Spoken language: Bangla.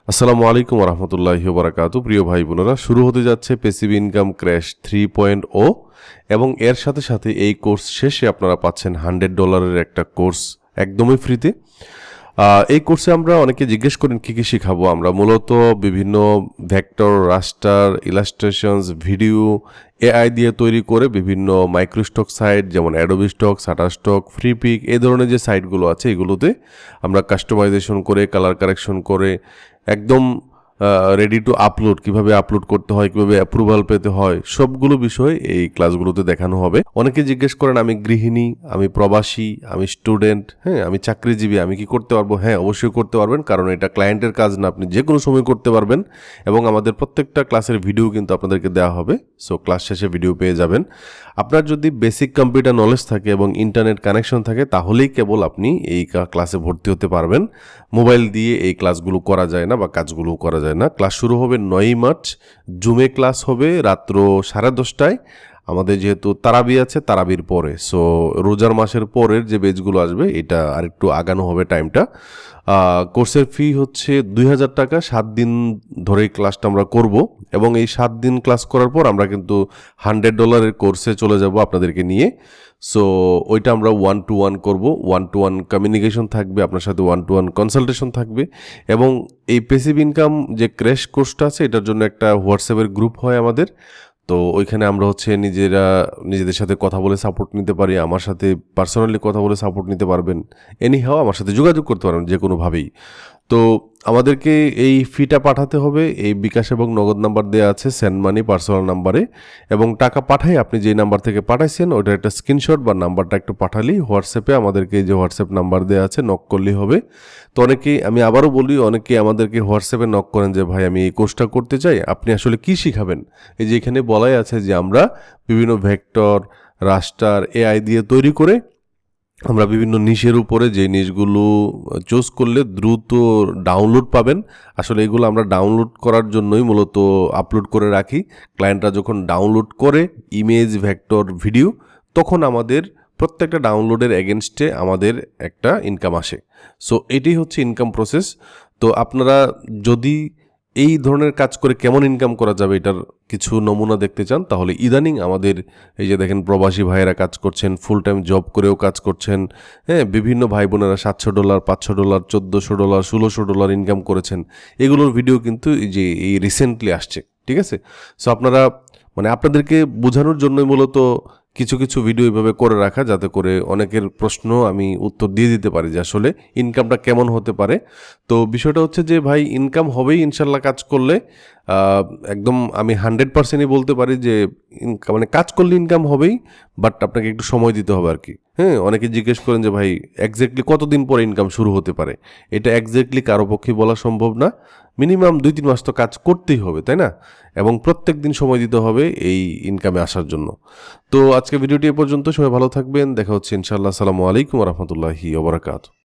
আসসালামু আলাইকুম রহমতুল্লাহি বারাকাতু। প্রিয় ভাই বোনেরা, শুরু হতে যাচ্ছে প্যাসিভ ইনকাম ক্র্যাশ 3.0 এবং এর সাথে সাথে এই কোর্স শেষে আপনারা পাচ্ছেন $100 একটা কোর্স একদমই ফ্রিতে। এই কোর্সে আমরা অনেকে জিজ্ঞেস করেন কী কী শেখাবো। আমরা মূলত বিভিন্ন ভেক্টর, রাস্টার, ইলাস্ট্রেশনস, ভিডিও এআই দিয়ে তৈরি করে বিভিন্ন মাইক্রোস্টক সাইট যেমন অ্যাডোবি স্টক, শাটারস্টক, ফ্রিপিক এই ধরনের যে সাইটগুলো আছে এগুলোতে আমরা কাস্টমাইজেশন করে, কালার কারেকশন করে একদম রেডি টু আপলোড, কিভাবে আপলোড করতে হয়, কিভাবে অ্যাপ্রুভাল পেতে হয়, সবগুলো বিষয় এই ক্লাসগুলোতে দেখানো হবে। অনেকে জিজ্ঞেস করেন আমি গৃহিণী, আমি প্রবাসী, আমি স্টুডেন্ট, আমি চাকরিজীবী, আমি কি করতে পারবো? হ্যাঁ, অবশ্যই করতে পারবেন, কারণ এটা ক্লায়েন্টের কাজ না, আপনি যে কোনো সময় করতে পারবেন। এবং আমাদের প্রত্যেকটা ক্লাসের ভিডিও কিন্তু আপনাদেরকে দেওয়া হবে, সো ক্লাস শেষে ভিডিও পেয়ে যাবেন। আপনার যদি বেসিক কম্পিউটার নলেজ থাকে এবং ইন্টারনেট কানেকশন থাকে তাহলেই কেবল আপনি এই ক্লাসে ভর্তি হতে পারবেন। মোবাইল দিয়ে এই ক্লাসগুলো করা যায় না বা কাজগুলো করা যায় না। ক্লাস শুরু হবে 9 মার্চ, জুমে ক্লাস হবে রাত্র 10:30টায়। আমাদের যেহেতু তারাবি আছে, তারাবির পরে, সো রোজার মাসের পরের যে বেচগুলো আসবে এটা আরেকটু আগানো হবে টাইমটা। কোর্সের ফি হচ্ছে 2000 টাকা। 7 দিন ধরে এই ক্লাসটা আমরা করব এবং এই 7 দিন ক্লাস করার পর আমরা কিন্তু $100 কোর্সে চলে যাব আপনাদেরকে নিয়ে। সো ওইটা আমরা 1-to-1 করব, 1-to-1 কমিউনিকেশন থাকবে, আপনার সাথে 1-to-1 কনসালটেশন থাকবে। এবং এই প্যাসিভ ইনকাম যে ক্র্যাশ কোর্সটা আছে এটার জন্য একটা হোয়াটসঅ্যাপের গ্রুপ হয় আমাদের। তো ওইখানে আমরা নিজেদের সাথে কথা বলে সাপোর্ট নিতে পারি, আমার সাথে পার্সোনালি কথা বলে সাপোর্ট নিতে পারবেন, এনিহাও আমার সাথে যোগাযোগ করতে পারবেন যে কোনোভাবেই। তো আমাদেরকে এই ফিটা পাঠাতে হবে, এই বিকাশ এবং নগদ নাম্বার দেওয়া আছে সেন্ড মানি পার্সোনাল নাম্বারে, এবং টাকা পাঠাই আপনি যেই নাম্বার থেকে পাঠাইছেন ওটার একটা স্ক্রিনশট বা নাম্বারটা একটু পাঠালেই হোয়াটসঅ্যাপে আমাদেরকে যে হোয়াটসঅ্যাপ নাম্বার দেওয়া আছে নক করলেই হবে। তো আমি আবারও বলি, অনেকে আমাদেরকে হোয়াটসঅ্যাপে নক করেন যে ভাই আমি এই কোর্সটা করতে চাই, আপনি আসলে কি শিখাবেন? এই যে এখানে বলাই আছে যে আমরা বিভিন্ন ভেক্টর, রাস্টার, এআই দিয়ে তৈরি করে আমরা বিভিন্ন নিশের উপরে যে নিশগুলো চুজ করলে দ্রুত ডাউনলোড পাবেন। আসলে এগুলো আমরা ডাউনলোড করার জন্যই মূলত আপলোড করে রাখি। ক্লায়েন্টরা যখন ডাউনলোড করে ইমেজ, ভেক্টর, ভিডিও, তখন আমাদের প্রত্যেকটা ডাউনলোডের এগেনস্টে আমাদের একটা ইনকাম আসে। সো এটাই হচ্ছে ইনকাম প্রসেস। তো আপনারা যদি এই ধরনের কাজ করে কেমন ইনকাম করা যাবে এটার কিছু নমুনা দেখতে চান, তাহলে ইদানিং আমাদের এই যে দেখেন প্রবাসী ভাইয়েরা কাজ করছেন, ফুল টাইম জব করেও কাজ করছেন, বিভিন্ন ভাই বোনেরা $700, $500, $1400, $1600 ইনকাম করেছেন। এগুলোর ভিডিও কিন্তু এই রিসেন্টলি আসছে, ঠিক আছে? সো আপনাদেরকে বোঝানোর জন্যই মূলত কিছু কিছু ভিডিও এইভাবে করে রাখা, যাতে করে অনেকের প্রশ্ন আমি উত্তর দিয়ে দিতে পারি যে আসলে ইনকামটা কেমন হতে পারে। তো বিষয়টা হচ্ছে যে ভাই, ইনকাম হবেই ইনশাল্লাহ কাজ করলে। একদম আমি 100%ই বলতে পারি যে কাজ করলে ইনকাম হবেই, বাট আপনাকে একটু সময় দিতে হবে আর কি। অনেকে জিজ্ঞেস করেন যে ভাই এক্স্যাক্টলি কতদিন পরে ইনকাম শুরু হতে পারে। এটা এক্স্যাক্টলি কারো পক্ষে বলা সম্ভব না। মিনিমাম 2-3 মাস তো কাজ করতেই হবে, তাই না? এবং প্রত্যেক দিন সময় দিতে হবে এই ইনকামে আসার জন্য। তো আজকে ভিডিওটি এ পর্যন্ত। সবাই ভালো থাকবেন, দেখা হচ্ছে ইনশাআল্লাহ। আসসালামু আলাইকুম রহমতুল্লাহি ওয়া বারাকাতুহু।